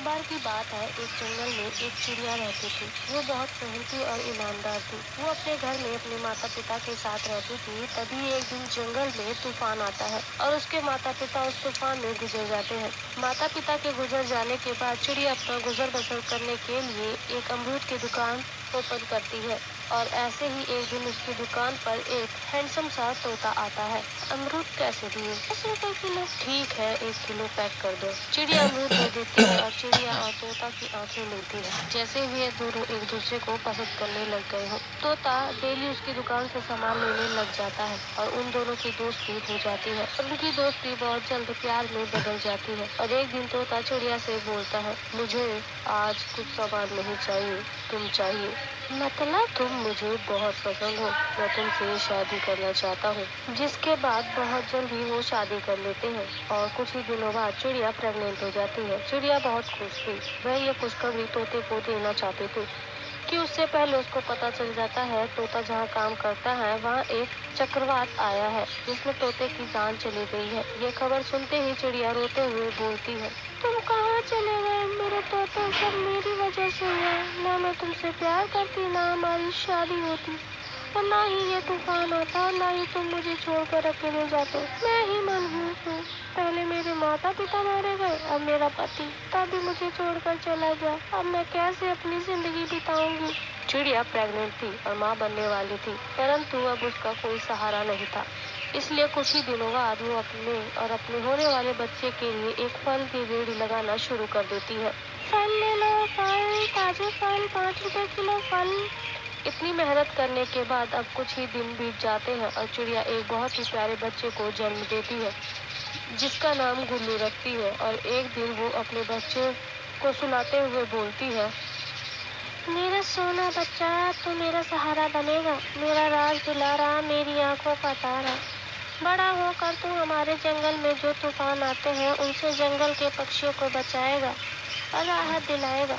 बार की बात है, एक जंगल में एक चिड़िया रहती थी। वो बहुत मेहनती और ईमानदार थी। वो अपने घर में अपने माता पिता के साथ रहती थी। तभी एक दिन जंगल में तूफान आता है और उसके माता पिता उस तूफान में गुजर जाते हैं। माता पिता के गुजर जाने के बाद चिड़िया अपना गुजर बसर करने के लिए एक अमरूद की दुकान ओपन करती है और ऐसे ही एक दिन उसकी दुकान पर एक हैंडसम सा तोता आता है। अमरूद कैसे दिए? 10 रुपए किलो। ठीक है, 1 किलो पैक कर दो। चिड़िया अमरूद दे देती है और चिड़िया और तोता की आंखें मिलती है, जैसे वे दोनों एक दूसरे को पसंद करने लग गए हो। तोता डेली उसकी दुकान से सामान लेने लग जाता है और उन दोनों की दोस्ती हो जाती है और उनकी दोस्ती बहुत जल्द प्यार में बदल जाती है। और एक दिन तोता चिड़िया से बोलता है, मुझे आज कुछ सामान नहीं चाहिए, तुम चाहिए। मतलब तुम मुझे बहुत पसंद हो, मैं तुमसे शादी करना चाहता हूँ। जिसके बाद बहुत जल्द ही वो शादी कर लेते हैं और कुछ ही दिनों बाद चिड़िया प्रेग्नेंट हो जाती है। चिड़िया बहुत खुश थी। वह ये खुशखबरी तोते को देना चाहती थी कि उससे पहले उसको पता चल जाता है तोता जहाँ काम करता है वहाँ एक चक्रवात आया है जिसमें तोते की जान चली गई है। ये खबर सुनते ही चिड़िया रोते हुए बोलती है, तुम कहाँ चले गए मेरे तोते? सब मेरी वजह से हुआ। ना मैं तुमसे प्यार करती, ना हमारी शादी होती, और ना ही ये तूफान आता, और ना ही तुम मुझे छोड़कर अकेले जाते। मैं ही मनहूस हूँ। पहले मेरे माता पिता मारे गए, अब मेरा पति तभी मुझे छोड़कर चला गया। अब मैं कैसे अपनी जिंदगी बिताऊंगी? चिड़िया प्रेग्नेंट थी और माँ बनने वाली थी, परंतु अब उसका कोई सहारा नहीं था। इसलिए कुछ ही दिनों बाद वो अपने और अपने होने वाले बच्चे के लिए एक फल की रेहड़ी लगाना शुरू कर देती है। फल ले लो, फल, ताजे फल, 5 रुपए किलो फल। इतनी मेहनत करने के बाद अब कुछ ही दिन बीत जाते हैं और चिड़िया एक बहुत ही प्यारे बच्चे को जन्म देती है जिसका नाम गुल्लू रखती है। और एक दिन वो अपने बच्चे को सुलाते हुए बोलती है, मेरा सोना बच्चा, तू मेरा सहारा बनेगा, मेरा राज दुलारा, मेरी आंखों का तारा। बड़ा होकर तू हमारे जंगल में जो तूफान आते हैं उनसे जंगल के पक्षियों को बचाएगा और राहत दिलाएगा।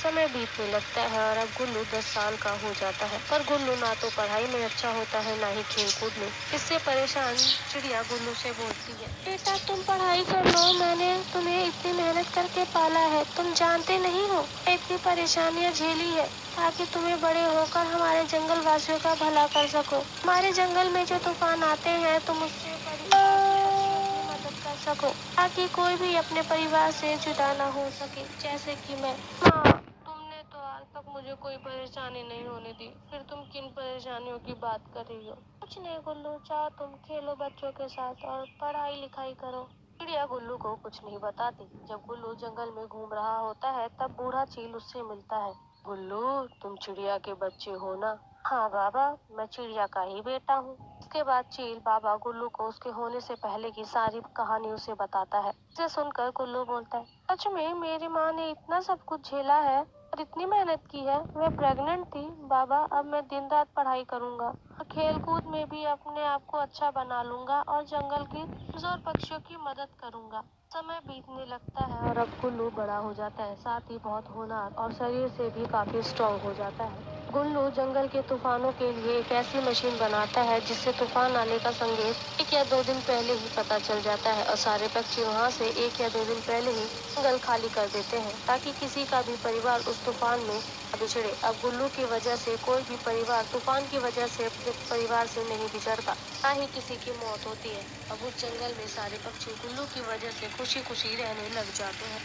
समय बीतने लगता है और अब गुल्लू 10 साल का हो जाता है, पर गुल्लू ना तो पढ़ाई में अच्छा होता है ना ही खेल कूद में। इससे परेशान चिड़िया गुल्लू से बोलती है, बेटा तुम पढ़ाई कर लो, मैंने तुम्हें इतनी मेहनत करके पाला है। तुम जानते नहीं हो इतनी परेशानियाँ झेली है ताकि तुम्हें बड़े होकर हमारे जंगल वासियों का भला कर सको। हमारे जंगल में जो तूफान आते हैं तुम उससे पक्षियों की मदद कर सको ताकि कोई भी अपने परिवार से जुदा ना हो सके, जैसे कि मैं। हाँ, तुमने तो आज तक मुझे कोई परेशानी नहीं होने दी, फिर तुम किन परेशानियों की बात कर रही हो? कुछ नहीं गुल्लू, चाहो तुम खेलो बच्चों के साथ और पढ़ाई लिखाई करो। चिड़िया गुल्लू को कुछ नहीं बताती। जब गुल्लू जंगल में घूम रहा होता है तब बूढ़ा चील उससे मिलता है। गुल्लू, तुम चिड़िया के बच्चे हो ना? हाँ बाबा, मैं चिड़िया का ही बेटा हूँ। इसके बाद चील बाबा गुल्लू को उसके होने से पहले की सारी कहानी उसे बताता है। इसे सुनकर गुल्लू बोलता है, सच में मेरी माँ ने इतना सब कुछ झेला है और इतनी मेहनत की है। मैं प्रेग्नेंट थी बाबा, अब मैं दिन रात पढ़ाई करूँगा और खेल कूद में भी अपने आप को अच्छा बना लूंगा और जंगल की और पक्षियों की मदद करूंगा। समय बीतने लगता है और अब गुल्लू बड़ा हो जाता है, साथ ही बहुत होनहार और शरीर से भी काफी स्ट्रॉन्ग हो जाता है। गुल्लू जंगल के तूफानों के लिए एक ऐसी मशीन बनाता है जिससे तूफान आने का संकेत 1 या 2 दिन पहले ही पता चल जाता है और सारे पक्षी वहाँ से 1 या 2 दिन पहले ही जंगल खाली कर देते हैं ताकि किसी का भी परिवार उस तूफान में न बिछड़े। अब गुल्लू की वजह से कोई भी परिवार तूफान की वजह से अपने परिवार से नहीं बिछड़ता, ना ही किसी की मौत होती है। अब उस जंगल में सारे पक्षी गुल्लू की वजह से खुशी खुशी रहने लग जाते हैं।